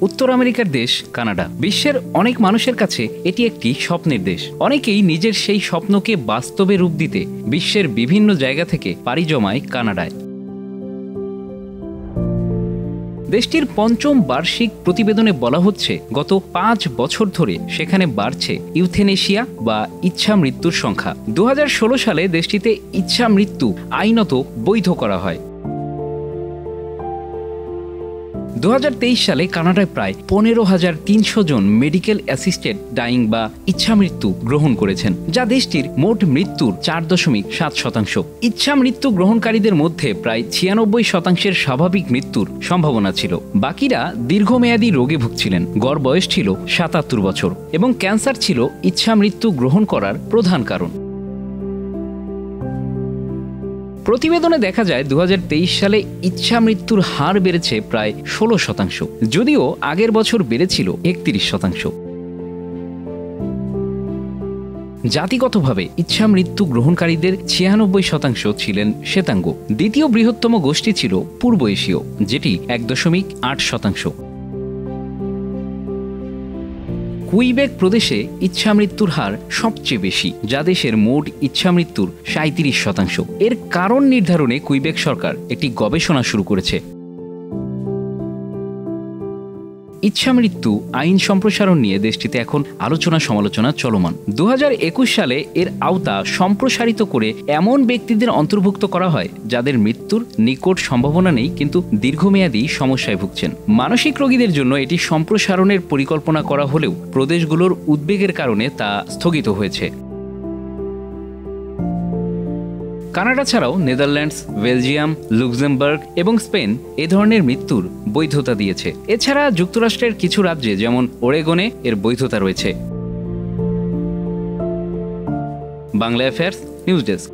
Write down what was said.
উত্তর আমেরিকার দেশ কানাডা বিশ্বের অনেক মানুষের কাছে এটি একটি স্বপ্নের দেশ। অনেকেই নিজের সেই স্বপ্নকে বাস্তবে রূপ দিতে বিশ্বের বিভিন্ন জায়গা থেকে পাড়ি জমায় কানাডায়। দেশটির পঞ্চম বার্ষিক প্রতিবেদনে বলা হচ্ছে, গত 5 বছর ধরে সেখানে বাড়ছে ইউথেনেশিয়া বা ইচ্ছা মৃত্যুর সংখ্যা। 2016 সালে দেশটিতে ইচ্ছা মৃত্যু আইনত বৈধ করা হয়। 2023 সালে কানাডায় প্রায় 15,300 জন মেডিকেল অ্যাসিস্টেড ডাইং বা ইচ্ছা মৃত্যু গ্রহণ করেছেন, যা দেশটির মোট মৃত্যুর 4.7%। ইচ্ছা মৃত্যু গ্রহণকারীদের মধ্যে প্রায় 96% স্বাভাবিক মৃত্যুর সম্ভাবনা ছিল। বাকিরা দীর্ঘমেয়াদী রোগে ভুগছিলেন। গড় বয়স ছিল 77 বছর এবং ক্যান্সার ছিল ইচ্ছা মৃত্যু গ্রহণ করার প্রধান কারণ। প্রতিবেদনে দেখা যায় 2023 সালে ইচ্ছা মৃত্যুর হার বেড়েছে প্রায় 16%, যদিও আগের বছর বেড়েছিল 31%। জাতিগতভাবে ইচ্ছা মৃত্যু গ্রহণকারীদের 96% ছিলেন শ্বেতাঙ্গ। দ্বিতীয় বৃহত্তম গোষ্ঠী ছিল পূর্ব এশীয়, যেটি 1.8%। কুইবেক প্রদেশে ইচ্ছা মৃত্যুর হার সবচেয়ে বেশি, যা দেশের মোট ইচ্ছা মৃত্যুর 37%। এর কারণ নির্ধারণে কুইবেক সরকার একটি গবেষণা শুরু করেছে। ইচ্ছা মৃত্যু আইন সম্প্রসারণ নিয়ে দেশটিতে এখন আলোচনা সমালোচনা চলমান। 2021 সালে এর আওতা সম্প্রসারিত করে এমন ব্যক্তিদের অন্তর্ভুক্ত করা হয় যাদের মৃত্যুর নিকট সম্ভাবনা নেই কিন্তু দীর্ঘমেয়াদী সমস্যায় ভুগছেন। মানসিক রোগীদের জন্য এটি সম্প্রসারণের পরিকল্পনা করা হলেও প্রদেশগুলোর উদ্বেগের কারণে তা স্থগিত হয়েছে। কানাডা ছাড়াও নেদারল্যান্ডস, বেলজিয়াম, লুক্সেমবার্গ এবং স্পেন এ ধরনের মৃত্যুর বৈধতা দিয়েছে। এছাড়া যুক্তরাষ্ট্রের কিছু রাজ্যে যেমন ওরেগনে এর বৈধতা রয়েছে। Bangla affairs news desk.